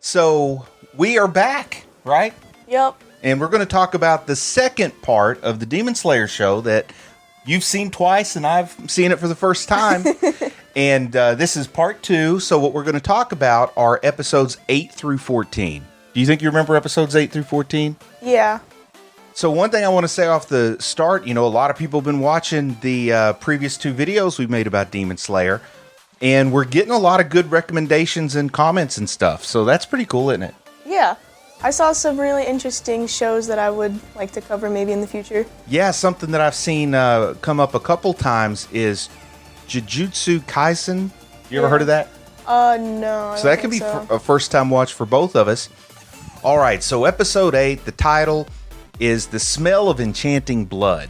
So we are back, right? Yep. And we're going to talk about the second part of the Demon Slayer show that you've seen twice and I've seen it for the first time. And this is part 2. So what we're going to talk about are episodes 8 through 14. Do you think you remember episodes 8 through 14? Yeah. So one thing I want to say off the start, a lot of people have been watching the previous 2 videos we made about Demon Slayer. And we're getting a lot of good recommendations and comments and stuff. So that's pretty cool, isn't it? Yeah. I saw some really interesting shows that I would like to cover maybe in the future. Yeah, something that I've seen come up a couple times is Jujutsu Kaisen. You ever heard of that? No. So that could be a first-time watch for both of us. All right, so episode 8, the title is The Smell of Enchanting Blood.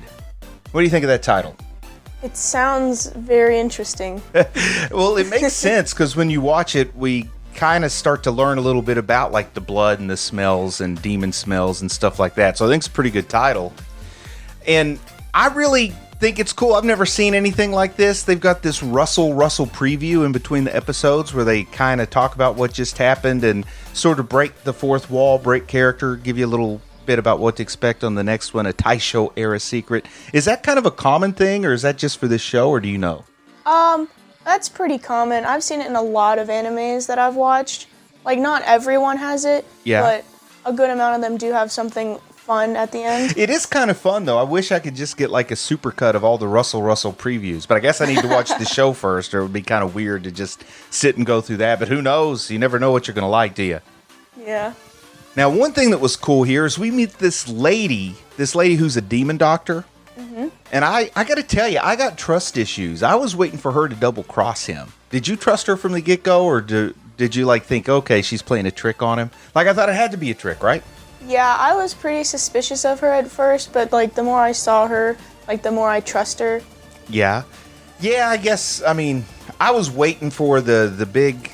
What do you think of that title? It sounds very interesting. Well, it makes sense because when you watch it, we kind of start to learn a little bit about like the blood and the smells and demon smells and stuff like that. So I think it's a pretty good title. And I really think it's cool. I've never seen anything like this. They've got this Russell preview in between the episodes where they kind of talk about what just happened and sort of break the fourth wall, break character, give you a little bit about what to expect on the next one, a Taisho era secret. Is that kind of a common thing, or is that just for this show, or do you know? That's pretty common. I've seen it in a lot of animes that I've watched. Like, not everyone has it, but a good amount of them do have something fun at the end. It is kind of fun, though. I wish I could just get like a supercut of all the Russell previews, but I guess I need to watch the show first, or it would be kind of weird to just sit and go through that. But who knows? You never know what you're going to like, do you? Yeah. Now, one thing that was cool here is we meet this lady who's a demon doctor. Mm-hmm. And I got to tell you, I got trust issues. I was waiting for her to double cross him. Did you trust her from the get-go, or did you like think, okay, she's playing a trick on him? Like, I thought it had to be a trick, right? Yeah, I was pretty suspicious of her at first, but like the more I saw her, like the more I trust her. Yeah. Yeah, I guess, I mean, I was waiting for the big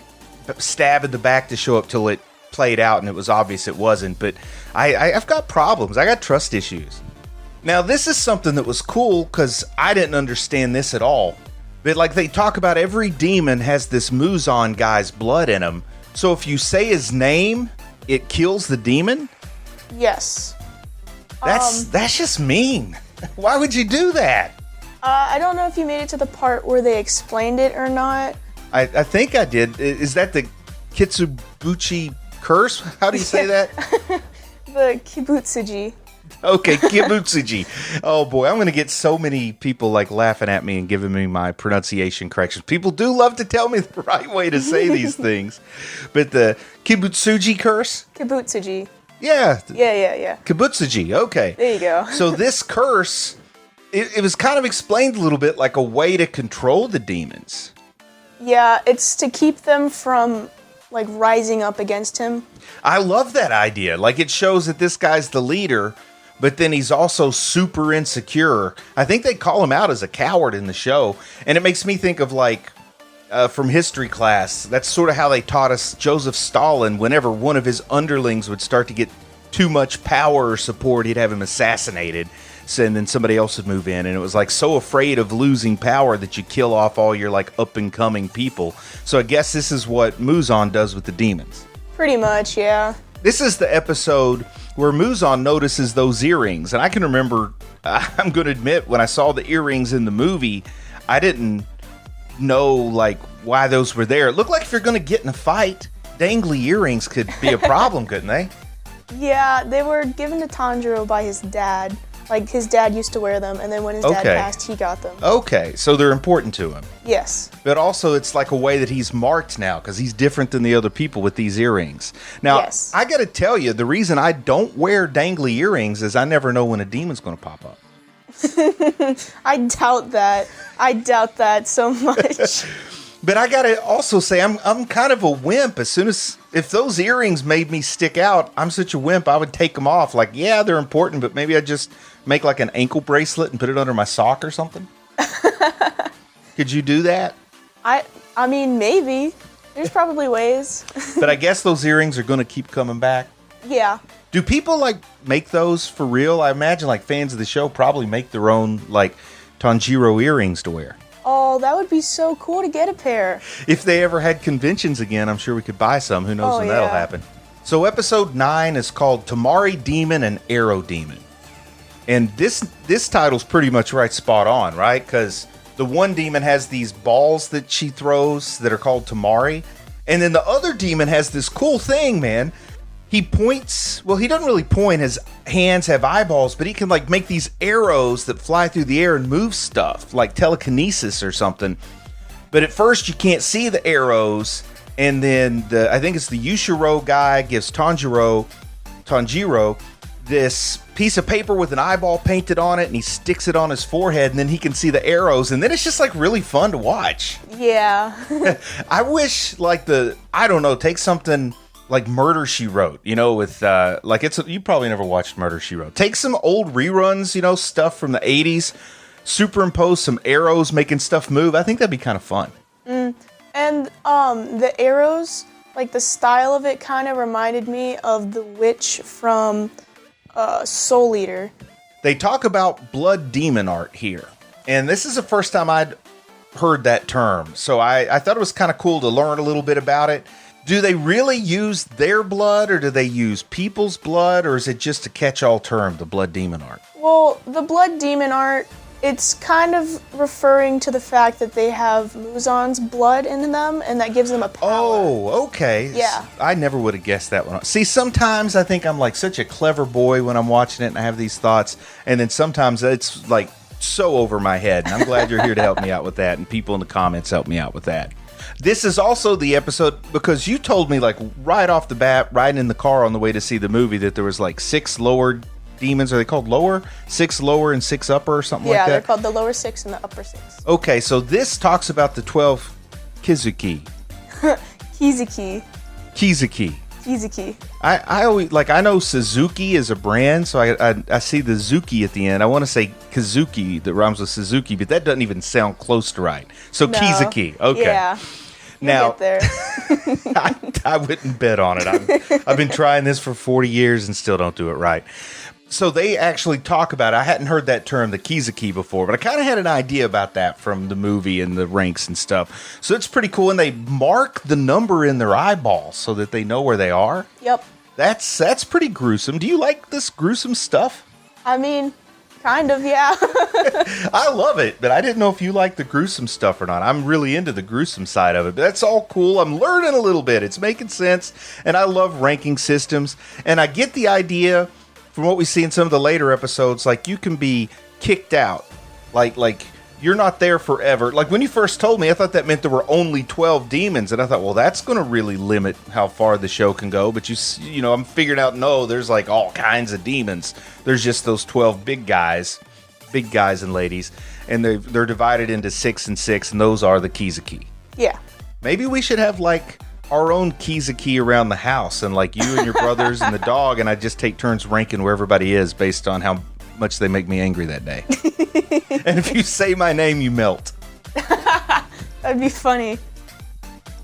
stab in the back to show up till it played out and it was obvious it wasn't, but I've got problems. I got trust issues. Now, this is something that was cool because I didn't understand this at all. But like they talk about, every demon has this Muzan guy's blood in him. So if you say his name, it kills the demon? Yes. That's just mean. Why would you do that? I don't know if you made it to the part where they explained it or not. I think I did. Is that the Kibutsuji Curse? How do you say that? The Kibutsuji. Okay, Kibutsuji. Oh boy, I'm going to get so many people like laughing at me and giving me my pronunciation corrections. People do love to tell me the right way to say these things. But the Kibutsuji Curse? Kibutsuji. Yeah. Yeah. Kibutsuji, okay. There you go. So this curse, it was kind of explained a little bit like a way to control the demons. Yeah, it's to keep them from like rising up against him. I love that idea. Like, it shows that this guy's the leader, but then he's also super insecure. I think they call him out as a coward in the show. And it makes me think of like from history class. That's sort of how they taught us Joseph Stalin. Whenever one of his underlings would start to get too much power or support, he'd have him assassinated. So, and then somebody else would move in, and it was like so afraid of losing power that you kill off all your like up and coming people. So I guess this is what Muzan does with the demons. Pretty much, yeah. This is the episode where Muzan notices those earrings, and I can remember, I'm going to admit, when I saw the earrings in the movie, I didn't know like why those were there. It looked like if you're going to get in a fight, dangly earrings could be a problem, couldn't they? Yeah, they were given to Tanjiro by his dad. Like, his dad used to wear them, and then when his dad passed, he got them. Okay, so they're important to him. Yes. But also, it's like a way that he's marked now, because he's different than the other people with these earrings. Now, yes. I got to tell you, the reason I don't wear dangly earrings is I never know when a demon's going to pop up. I doubt that. I doubt that so much. But I gotta also say, I'm kind of a wimp. If those earrings made me stick out, I'm such a wimp, I would take them off. Like, yeah, they're important, but maybe I'd just make like an ankle bracelet and put it under my sock or something. Could you do that? I mean, maybe. There's probably ways. But I guess those earrings are going to keep coming back. Yeah. Do people like make those for real? I imagine like fans of the show probably make their own like Tanjiro earrings to wear. Oh, that would be so cool to get a pair. If they ever had conventions again, I'm sure we could buy some. Who knows when that'll happen. So episode 9 is called Tamari Demon and Arrow Demon. And this title's pretty much right spot on, right? Because the one demon has these balls that she throws that are called Tamari. And then the other demon has this cool thing, man. He points, well, he doesn't really point. His hands have eyeballs, but he can like make these arrows that fly through the air and move stuff, like telekinesis or something. But at first you can't see the arrows. And then I think it's the Yushiro guy gives Tanjiro this piece of paper with an eyeball painted on it, and he sticks it on his forehead, and then he can see the arrows, and then it's just like really fun to watch. Yeah. I wish take something like Murder, She Wrote, with you probably never watched Murder, She Wrote. Take some old reruns, stuff from the 80s, superimpose some arrows making stuff move. I think that'd be kind of fun. And the arrows, like the style of it kind of reminded me of the witch from Soul Eater. They talk about blood demon art here. And this is the first time I'd heard that term. So I thought it was kind of cool to learn a little bit about it. Do they really use their blood, or do they use people's blood, or is it just a catch-all term, the blood demon art? Well, the blood demon art, it's kind of referring to the fact that they have Muzan's blood in them, and that gives them a power. Oh, okay. Yeah. I never would have guessed that one. See, sometimes I think I'm like such a clever boy when I'm watching it and I have these thoughts, and then sometimes it's like so over my head, and I'm glad you're here to help me out with that, and people in the comments help me out with that. This is also the episode, because you told me like right off the bat, riding in the car on the way to see the movie, that there was like 6 lower demons. Are they called lower? 6 lower and 6 upper or something like that? Yeah, they're called the lower 6 and the upper 6. Okay, so this talks about the 12 Kizuki. Kizuki. I always, I know Suzuki is a brand, so I see the Zuki at the end. I want to say Kazuki that rhymes with Suzuki, but that doesn't even sound close to right. So no. Kizuki, okay. Yeah. Now, get there. I wouldn't bet on it. I've been trying this for 40 years and still don't do it right. So they actually talk about it. I hadn't heard that term, the Kizuki, before, but I kind of had an idea about that from the movie and the ranks and stuff. So it's pretty cool, and they mark the number in their eyeballs so that they know where they are. Yep. That's pretty gruesome. Do you like this gruesome stuff? I mean, kind of, yeah. I love it, but I didn't know if you like the gruesome stuff or not. I'm really into the gruesome side of it, but that's all cool. I'm learning a little bit. It's making sense, and I love ranking systems, and I get the idea from what we see in some of the later episodes, like you can be kicked out, like you're not there forever. Like when you first told me, I thought that meant there were only 12 demons, and I thought, well, that's going to really limit how far the show can go. But I'm figuring out, no, there's like all kinds of demons. There's just those 12 big guys and ladies, and they're divided into 6 and 6, and those are the Kizuki. Yeah. Maybe we should have like our own Kizuki around the house, and like you and your brothers and the dog, and I just take turns ranking where everybody is based on how much they make me angry that day. And if you say my name, you melt. That'd be funny.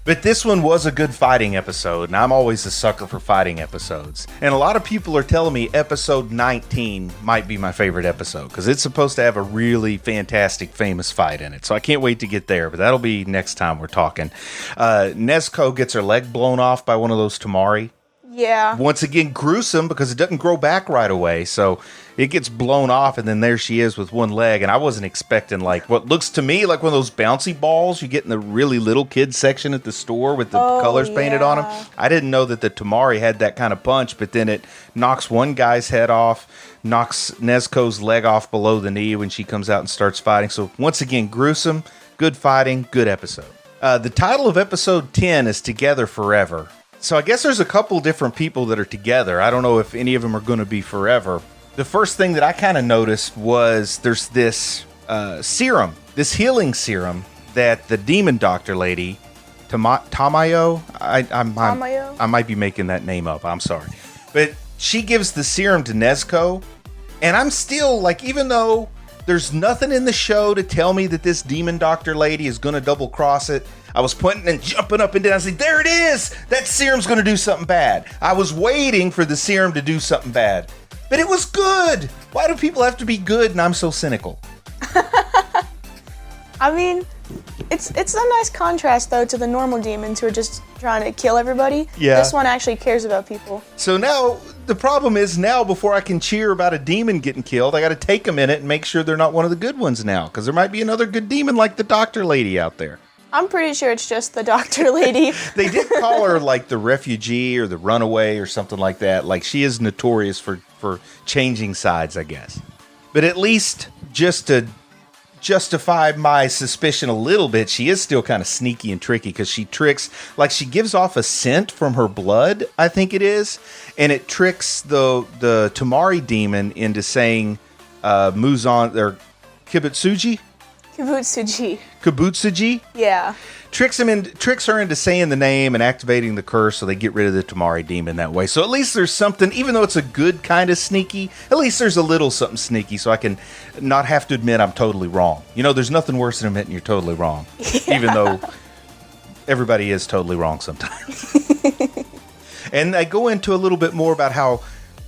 But this one was a good fighting episode, and I'm always a sucker for fighting episodes. And a lot of people are telling me episode 19 might be my favorite episode, because it's supposed to have a really fantastic, famous fight in it. So I can't wait to get there, but that'll be next time we're talking. Nezuko gets her leg blown off by one of those Tamari. Yeah. Once again, gruesome, because it doesn't grow back right away. So it gets blown off, and then there she is with one leg. And I wasn't expecting like what looks to me like one of those bouncy balls you get in the really little kids section at the store with the colors painted on them. I didn't know that the Tamari had that kind of punch, but then it knocks one guy's head off, knocks Nezuko's leg off below the knee when she comes out and starts fighting. So once again, gruesome, good fighting, good episode. The title of episode 10 is Together Forever. So I guess there's a couple different people that are together. I don't know if any of them are going to be forever. The first thing that I kind of noticed was there's this serum, this healing serum that the demon doctor lady, Tamayo, I might be making that name up. I'm sorry. But she gives the serum to Nezuko. And I'm still like, even though there's nothing in the show to tell me that this demon doctor lady is going to double cross it, I was pointing and jumping up and down. I was like, there it is! That serum's going to do something bad. I was waiting for the serum to do something bad. But it was good! Why do people have to be good and I'm so cynical? I mean, it's a nice contrast, though, to the normal demons who are just trying to kill everybody. Yeah. This one actually cares about people. So now, the problem is now, before I can cheer about a demon getting killed, I got to take a minute and make sure they're not one of the good ones now, because there might be another good demon like the doctor lady out there. I'm pretty sure it's just the doctor lady. They did call her, like, the refugee or the runaway or something like that. Like, she is notorious for changing sides, I guess. But at least, just to justify my suspicion a little bit, she is still kind of sneaky and tricky, because she tricks, like, she gives off a scent from her blood, I think it is, and it tricks the Tamari demon into saying Muzan or Kibutsuji? Kibutsuji? Yeah. Tricks her into saying the name and activating the curse, so they get rid of the Tamari demon that way. So at least there's something, even though it's a good kind of sneaky, at least there's a little something sneaky, so I can not have to admit I'm totally wrong. You know, there's nothing worse than admitting you're totally wrong, even though everybody is totally wrong sometimes. And I go into a little bit more about how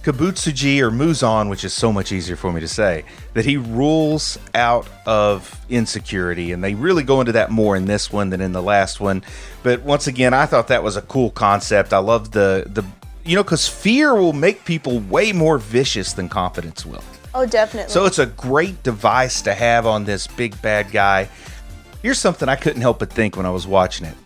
Kibutsuji, or Muzan, which is so much easier for me to say, that he rules out of insecurity, and they really go into that more in this one than in the last one. But once again, I thought that was a cool concept. I love the because fear will make people way more vicious than confidence will. Oh, definitely. So it's a great device to have on this big bad guy. Here's something I couldn't help but think when I was watching it.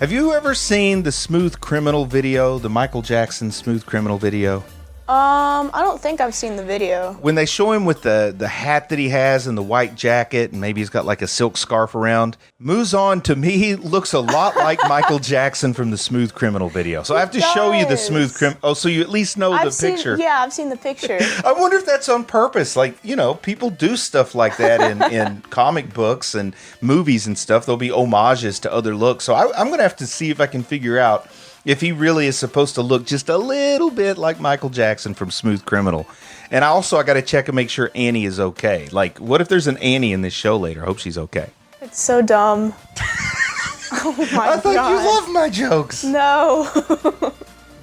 Have you ever seen the Smooth Criminal video, the Michael Jackson Smooth Criminal video? I don't think I've seen the video. When they show him with the hat that he has and the white jacket, and maybe he's got like a silk scarf around, Muzan, to me, looks a lot like Michael Jackson from the Smooth Criminal video. So I have to show you the Smooth Criminal. Oh, so you at least know the picture. Yeah, I've seen the picture. I wonder if that's on purpose. Like, people do stuff like that in comic books and movies and stuff. There'll be homages to other looks. So I'm going to have to see if I can figure out if he really is supposed to look just a little bit like Michael Jackson from Smooth Criminal. And I got to check and make sure Annie is okay. Like, what if there's an Annie in this show later? I hope she's okay. It's so dumb. Oh my God. I thought you loved my jokes. No.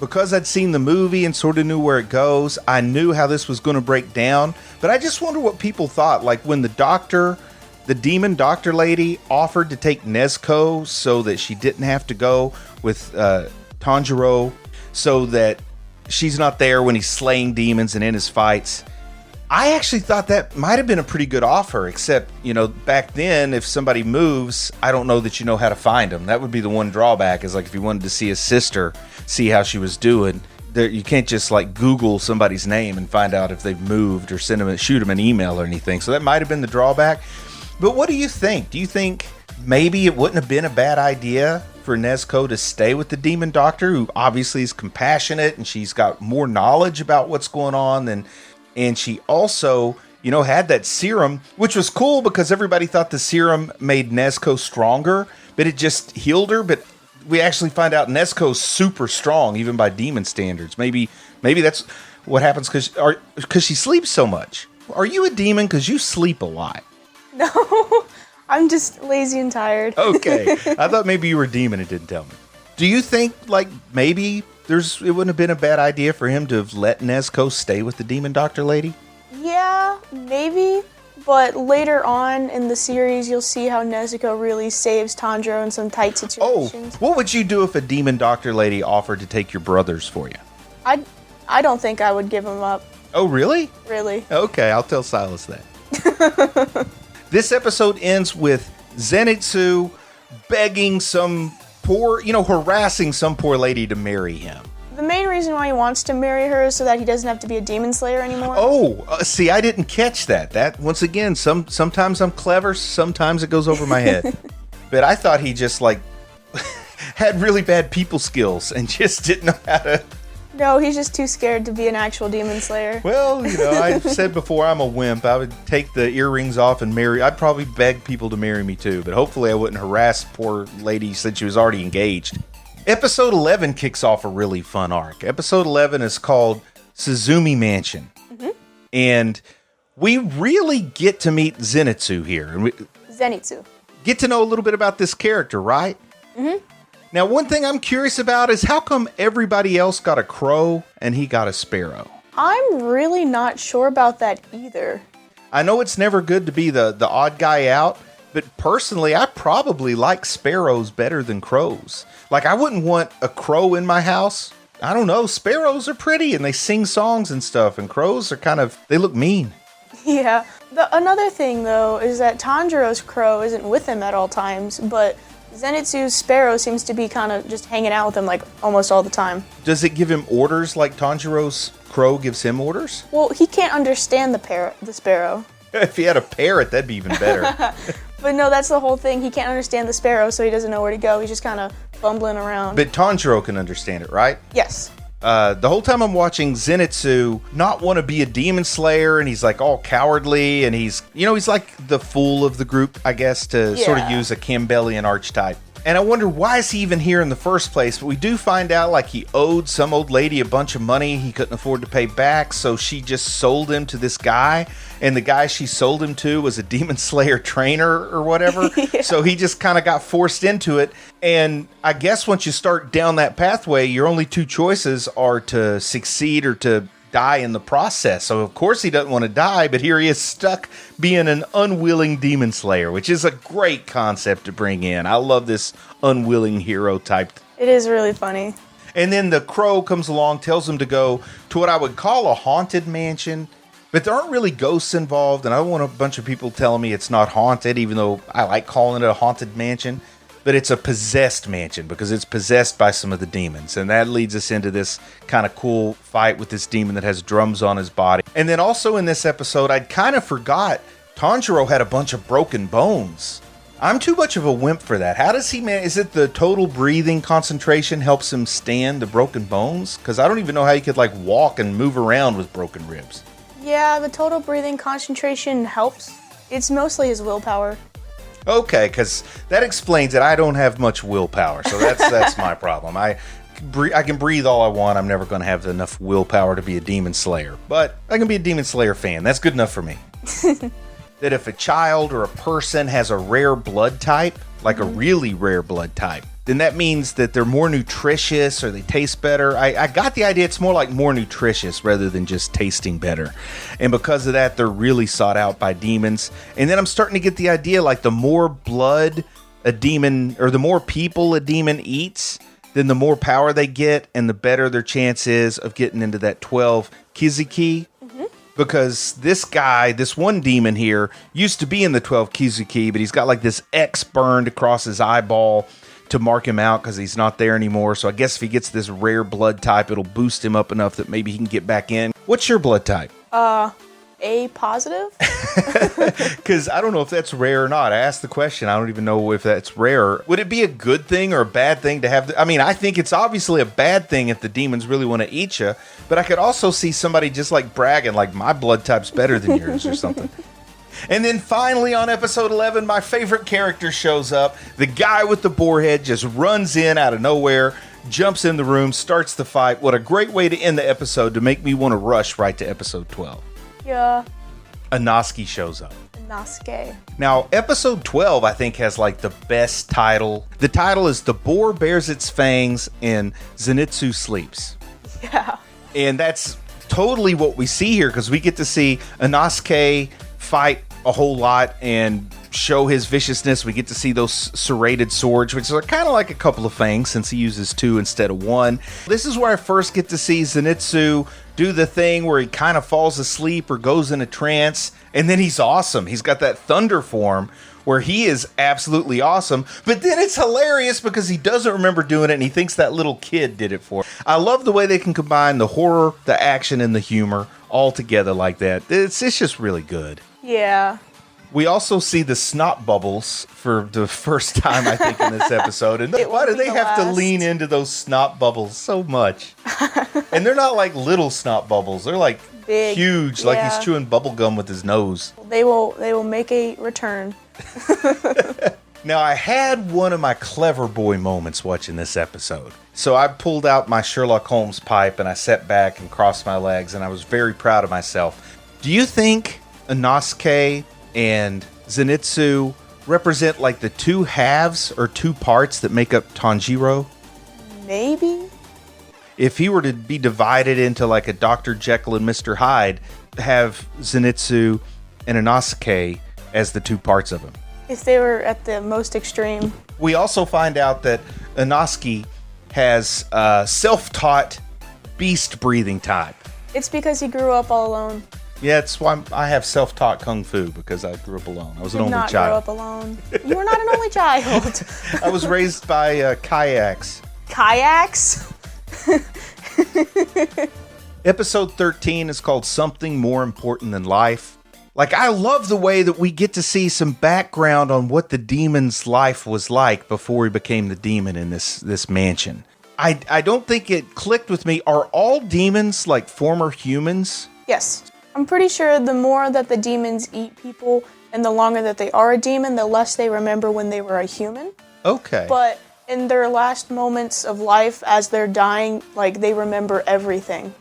Because I'd seen the movie and sort of knew where it goes, I knew how this was going to break down. But I just wonder what people thought. Like, when the demon doctor lady offered to take Nezuko so that she didn't have to go with Tanjiro, so that she's not there when he's slaying demons and in his fights. I actually thought that might have been a pretty good offer, except, back then, if somebody moves, I don't know that you know how to find them. That would be the one drawback, is like if you wanted to see his sister, see how she was doing, you can't just like Google somebody's name and find out if they've moved or shoot them an email or anything. So that might have been the drawback. But what do you think? Do you think maybe it wouldn't have been a bad idea for Nezuko to stay with the demon doctor, who obviously is compassionate and she's got more knowledge about what's going on and she also, had that serum, which was cool because everybody thought the serum made Nezuko stronger, but it just healed her. But we actually find out Nezuko's super strong, even by demon standards. Maybe that's what happens because she sleeps so much. Are you a demon because you sleep a lot? No. I'm just lazy and tired. Okay. I thought maybe you were a demon and didn't tell me. Do you think, like, maybe it wouldn't have been a bad idea for him to have let Nezuko stay with the demon doctor lady? Yeah, maybe. But later on in the series, you'll see how Nezuko really saves Tanjiro in some tight situations. Oh, what would you do if a demon doctor lady offered to take your brothers for you? I don't think I would give them up. Oh, really? Really. Okay, I'll tell Silas that. This episode ends with Zenitsu begging harassing some poor lady to marry him. The main reason why he wants to marry her is so that he doesn't have to be a demon slayer anymore. Oh, see, I didn't catch that. That, once again, sometimes I'm clever, sometimes it goes over my head. But I thought he just, had really bad people skills and just didn't know how to... No, he's just too scared to be an actual demon slayer. Well, I've said before, I'm a wimp. I would take the earrings off and marry. I'd probably beg people to marry me too, but hopefully I wouldn't harass poor lady since she was already engaged. Episode 11 kicks off a really fun arc. Episode 11 is called Suzumi Mansion. Mm-hmm. And we really get to meet Zenitsu here. Zenitsu. Get to know a little bit about this character, right? Mm-hmm. Now, one thing I'm curious about is how come everybody else got a crow and he got a sparrow? I'm really not sure about that either. I know it's never good to be the odd guy out, But personally, I probably like sparrows better than crows. Like, I wouldn't want a crow in my house. I don't know. Sparrows are pretty and they sing songs and stuff. And crows are they look mean. Yeah. Another thing, though, is that Tanjiro's crow isn't with him at all times, but Zenitsu's sparrow seems to be kind of just hanging out with him like almost all the time. Does it give him orders like Tanjiro's crow gives him orders? Well, he can't understand the sparrow. If he had a parrot, that'd be even better. But no, that's the whole thing. He can't understand the sparrow, so he doesn't know where to go. He's just kind of bumbling around. But Tanjiro can understand it, right? Yes. The whole time I'm watching Zenitsu not want to be a demon slayer, and he's like all cowardly, and he's like the fool of the group, I guess, to sort of use a Campbellian archetype. And I wonder, why is he even here in the first place? But we do find out like he owed some old lady a bunch of money he couldn't afford to pay back, so she just sold him to this guy, and the guy she sold him to was a demon slayer trainer or whatever. Yeah. So he just kind of got forced into it. And I guess once you start down that pathway, your only two choices are to succeed or to die in the process. So of course he doesn't want to die, but here he is stuck being an unwilling demon slayer, which is a great concept to bring in. I love this unwilling hero type. It is really funny. And then the crow comes along, tells him to go to what I would call a haunted mansion, but there aren't really ghosts involved, and I don't want a bunch of people telling me it's not haunted, even though I like calling it a haunted mansion. But it's a possessed mansion because it's possessed by some of the demons. And that leads us into this kind of cool fight with this demon that has drums on his body. And then also in this episode, I'd kind of forgot Tanjiro had a bunch of broken bones. I'm too much of a wimp for that. How does he is it the total breathing concentration helps him stand the broken bones? Because I don't even know how he could like walk and move around with broken ribs. Yeah, the total breathing concentration helps. It's mostly his willpower. Okay, because that explains it. I don't have much willpower, so that's my problem. I can breathe all I want. I'm never going to have enough willpower to be a demon slayer, but I can be a demon slayer fan. That's good enough for me. That if a child or a person has a rare blood type, like a really rare blood type, then that means that they're more nutritious or they taste better. I got the idea it's more like more nutritious rather than just tasting better. And because of that, they're really sought out by demons. And then I'm starting to get the idea like the more blood a demon, or the more people a demon eats, then the more power they get and the better their chance is of getting into that 12 Kizuki. Because this guy, this one demon here, used to be in the 12 Kizuki, but he's got like this X burned across his eyeball to mark him out because he's not there anymore. So I guess if he gets this rare blood type, it'll boost him up enough that maybe he can get back in. What's your blood type? A positive? Because I don't know if that's rare or not. I asked the question. I don't even know if that's rare. Would it be a good thing or a bad thing to have? I mean, I think it's obviously a bad thing if the demons really want to eat you. But I could also see somebody just like bragging, like my blood type's better than yours or something. And then finally on episode 11, my favorite character shows up. The guy with the boar head just runs in out of nowhere, jumps in the room, starts the fight. What a great way to end the episode to make me want to rush right to episode 12. Yeah. Inosuke shows up. Inosuke. Now, episode 12, I think, has like the best title. The title is The Boar Bares Its Fangs and Zenitsu Sleeps. Yeah. And that's totally what we see here because we get to see Inosuke fight a whole lot and show his viciousness. We get to see those serrated swords, which are kind of like a couple of fangs since he uses two instead of one. This is where I first get to see Zenitsu do the thing where he kind of falls asleep or goes in a trance, and then he's awesome. He's got that thunder form where he is absolutely awesome, but then it's hilarious because he doesn't remember doing it and he thinks that little kid did it for him. I love the way they can combine the horror, the action, and the humor all together like that. It's just really good. Yeah. We also see the snot bubbles for the first time, I think, in this episode. And why do they have to lean into those snot bubbles so much? And they're not like little snot bubbles. They're like big, huge, like he's chewing bubble gum with his nose. They will make a return. Now, I had one of my clever boy moments watching this episode. So I pulled out my Sherlock Holmes pipe and I sat back and crossed my legs, and I was very proud of myself. Do you think Inosuke and Zenitsu represent like the two halves or two parts that make up Tanjiro? Maybe. If he were to be divided into like a Dr. Jekyll and Mr. Hyde, have Zenitsu and Inosuke as the two parts of him. if they were at the most extreme. We also find out that Inosuke has a self-taught beast breathing type. It's because he grew up all alone. Yeah, it's why I have self-taught kung fu, because I grew up alone. I was an only child. You did not grow up alone. You were not an only child. I was raised by kayaks. Kayaks? Episode 13 is called Something More Important Than Life. Like, I love the way that we get to see some background on what the demon's life was like before he became the demon in this mansion. I don't think it clicked with me. Are all demons like former humans? Yes. I'm pretty sure the more that the demons eat people and the longer that they are a demon, the less they remember when they were a human. Okay. But in their last moments of life, as they're dying, like, they remember everything.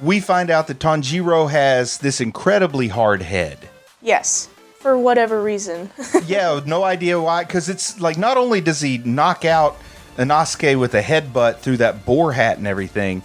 We find out that Tanjiro has this incredibly hard head. Yes, for whatever reason. Yeah, no idea why. Because it's like, not only does he knock out Inosuke with a headbutt through that boar hat and everything,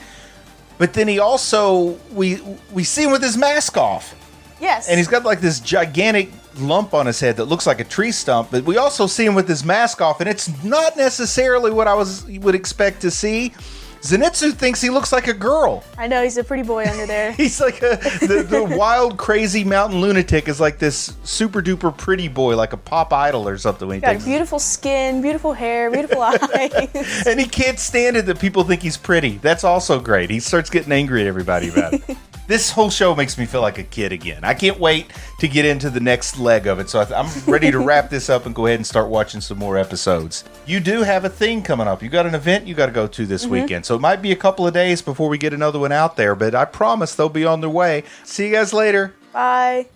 but then he also, we see him with his mask off. Yes. And he's got like this gigantic lump on his head that looks like a tree stump, but we also see him with his mask off, and it's not necessarily what would expect to see. Zenitsu thinks he looks like a girl. I know, he's a pretty boy under there. He's like the wild, crazy mountain lunatic is like this super duper pretty boy, like a pop idol or something. He's got beautiful skin, beautiful hair, beautiful eyes. And he can't stand it that people think he's pretty. That's also great. He starts getting angry at everybody about it. This whole show makes me feel like a kid again. I can't wait to get into the next leg of it. So I'm ready to wrap this up and go ahead and start watching some more episodes. You do have a thing coming up. You got an event you got to go to this weekend. So it might be a couple of days before we get another one out there, but I promise they'll be on their way. See you guys later. Bye.